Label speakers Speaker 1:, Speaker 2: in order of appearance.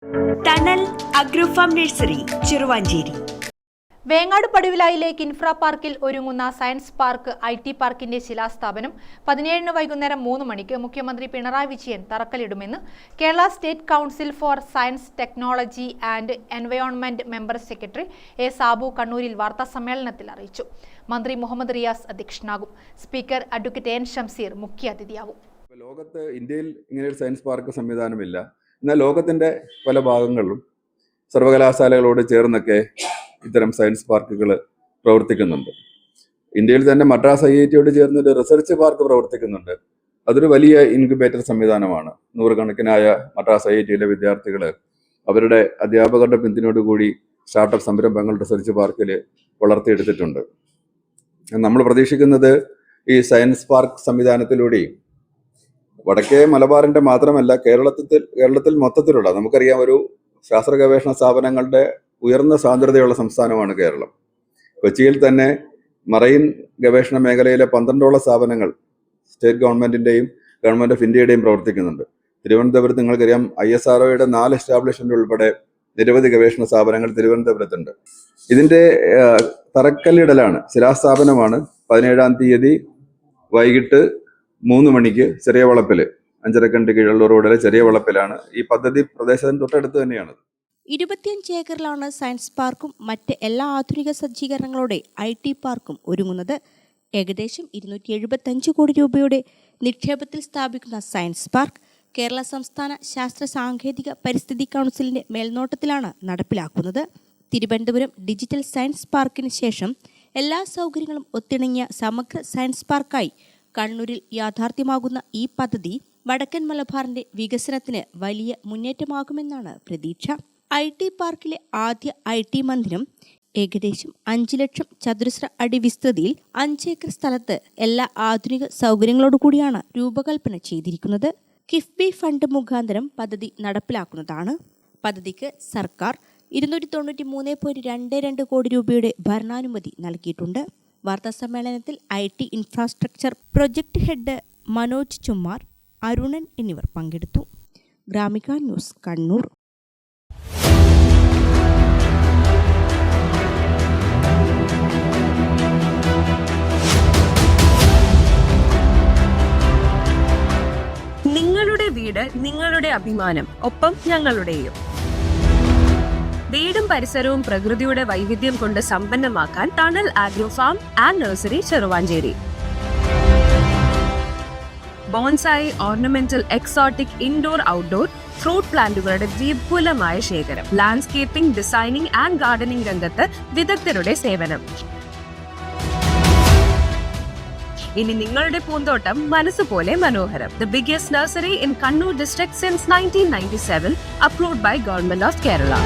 Speaker 1: Tunnel agro farm nursery Cheruvanchery.
Speaker 2: Vengad പടുവിലായിലെ കിൻഫ്ര പാർക്കിൽ ഒരുങ്ങുന്ന സയൻസ് പാർക്ക് IT പാർക്കിന്റെ ശിലാസ്ഥാപനം 17 വൈകുന്നേരം 3 മണിക്ക് മുഖ്യമന്ത്രി പിണറായി വിജയൻ തറക്കല്ലിടുമെന്ന് Kerala state council for science, technology and environment member secretary A. Sabu കണ്ണൂരിൽ വാർത്താസമ്മേളനത്തിൽ അറിയിച്ചു. മന്ത്രി മുഹമ്മദ് റിയാസ് അധ്യക്ഷനാകും. Speaker advocate N. ഷംസീർ മുഖ്യാതിഥിയാവും.
Speaker 3: ലോകത്ത് ഇന്ത്യയിൽ ഇങ്ങനെ ഒരു സയൻസ് പാർക്ക് സംവിധാനമില്ല. എന്നാൽ ലോകത്തിൻ്റെ പല ഭാഗങ്ങളിലും സർവകലാശാലകളോട് ചേർന്നൊക്കെ ഇത്തരം സയൻസ് പാർക്കുകൾ പ്രവർത്തിക്കുന്നുണ്ട്. ഇന്ത്യയിൽ തന്നെ മദ്രാസ് IITയോട് ചേർന്നൊരു റിസർച്ച് പാർക്ക് പ്രവർത്തിക്കുന്നുണ്ട്. അതൊരു വലിയ ഇൻക്യുബേറ്റർ സംവിധാനമാണ്. നൂറുകണക്കിനായ മദ്രാസ് IITയിലെ വിദ്യാർത്ഥികൾ അവരുടെ അധ്യാപകരുടെ പിന്തുണയോടുകൂടി സ്റ്റാർട്ടപ്പ് സംരംഭങ്ങൾ റിസർച്ച് പാർക്കിൽ വളർത്തിയെടുത്തിട്ടുണ്ട്. നമ്മൾ പ്രതീക്ഷിക്കുന്നത് ഈ സയൻസ് പാർക്ക് സംവിധാനത്തിലൂടെ വടക്കേ മലബാറിൻ്റെ മാത്രമല്ല കേരളത്തിൽ മൊത്തത്തിലുള്ള, നമുക്കറിയാം, ഒരു ശാസ്ത്ര ഗവേഷണ സ്ഥാപനങ്ങളുടെ ഉയർന്ന സാന്ദ്രതയുള്ള സംസ്ഥാനമാണ് കേരളം. കൊച്ചിയിൽ തന്നെ മറൈൻ ഗവേഷണ മേഖലയിലെ 12ഓളം സ്ഥാപനങ്ങൾ സ്റ്റേറ്റ് ഗവൺമെൻറ്റിൻ്റെയും ഗവൺമെൻറ് ഓഫ് ഇന്ത്യയുടെയും പ്രവർത്തിക്കുന്നുണ്ട്. തിരുവനന്തപുരത്ത് നിങ്ങൾക്കറിയാം ISROയുടെ 4 എസ്റ്റാബ്ലിഷ്മെൻ്റ് ഉൾപ്പെടെ നിരവധി ഗവേഷണ സ്ഥാപനങ്ങൾ തിരുവനന്തപുരത്തുണ്ട്. ഇതിൻ്റെ തറക്കല്ലിടലാണ്, ശിലാസ്ഥാപനമാണ് 17-ാം തീയതി വൈകിട്ട് 3 മണിക്ക് ചെറിയ വളപ്പിൽ, അഞ്ചരക്കണ്ടി കീഴുള്ള റോഡിലെ ചെറിയ വളപ്പിലാണ്. ഈ പദ്ധതി പ്രദേശത്തിന് തൊട്ടടുത്ത് തന്നെയാണ്.
Speaker 4: 25 ഏക്കറിലാണ് സയൻസ് പാർക്കും മറ്റ് എല്ലാ ആധുനിക സജ്ജീകരണങ്ങളോടെ IT പാർക്കും ഒരുങ്ങുന്നത്. ഏകദേശം 275 കോടി രൂപയുടെ നിക്ഷേപത്തിൽ സ്ഥാപിക്കുന്ന സയൻസ് പാർക്ക് കേരള സംസ്ഥാന ശാസ്ത്ര സാങ്കേതിക പരിസ്ഥിതി കൗൺസിലിന്റെ മേൽനോട്ടത്തിലാണ് നടപ്പിലാക്കുന്നത്. തിരുവനന്തപുരം ഡിജിറ്റൽ സയൻസ് പാർക്കിന് ശേഷം എല്ലാ സൗകര്യങ്ങളും ഒത്തിണങ്ങിയ സമഗ്ര സയൻസ് പാർക്കായി കണ്ണൂരിൽ യാഥാർത്ഥ്യമാകുന്ന ഈ പദ്ധതി വടക്കൻ മലബാറിന്റെ വികസനത്തിന് വലിയ മുന്നേറ്റമാകുമെന്നാണ് പ്രതീക്ഷ. IT പാർക്കിലെ ആദ്യ IT മന്ദിരം ഏകദേശം 5 ലക്ഷം ചതുരശ്ര അടി വിസ്തൃതിയിൽ 5 ഏക്കർ സ്ഥലത്ത് എല്ലാ ആധുനിക സൗകര്യങ്ങളോടുകൂടിയാണ് രൂപകൽപ്പന ചെയ്തിരിക്കുന്നത്. കിഫ്ബി ഫണ്ട് മുഖാന്തരം പദ്ധതി നടപ്പിലാക്കുന്നതാണ്. പദ്ധതിക്ക് സർക്കാർ 293.22 കോടി രൂപയുടെ ഭരണാനുമതി നൽകിയിട്ടുണ്ട്. വാർത്താസമ്മേളനത്തിൽ IT infrastructure project head Manoj Chummar, Arunan എന്നിവർ പങ്കെടുത്തു. ഗ്രാമിക ന്യൂസ്, കണ്ണൂർ.
Speaker 5: നിങ്ങളുടെ വീട്, നിങ്ങളുടെ അഭിമാനം, ഒപ്പം ഞങ്ങളുടെയും. വീടും പരിസരവും പ്രകൃതിയുടെ വൈവിധ്യം കൊണ്ട് സമ്പന്നമാക്കാൻ tunnel agro farm and nursery Cheruvanchery. Bonsai, ornamental, exotic, indoor, outdoor fruit പ്ലാന്റുകളുടെ വിപുലമായ ശേഖരം. ലാൻഡ്സ്കേപ്പിംഗ്, ഡിസൈനിംഗ് ആൻഡ് ഗാർഡനിംഗ് രംഗത്ത് വിദഗ്ധരുടെ സേവനം. ഇനി നിങ്ങളുടെ പൂന്തോട്ടം മനസ്സുപോലെ മനോഹരം. The biggest nursery in Kannur district since 1997, approved by Government of Kerala.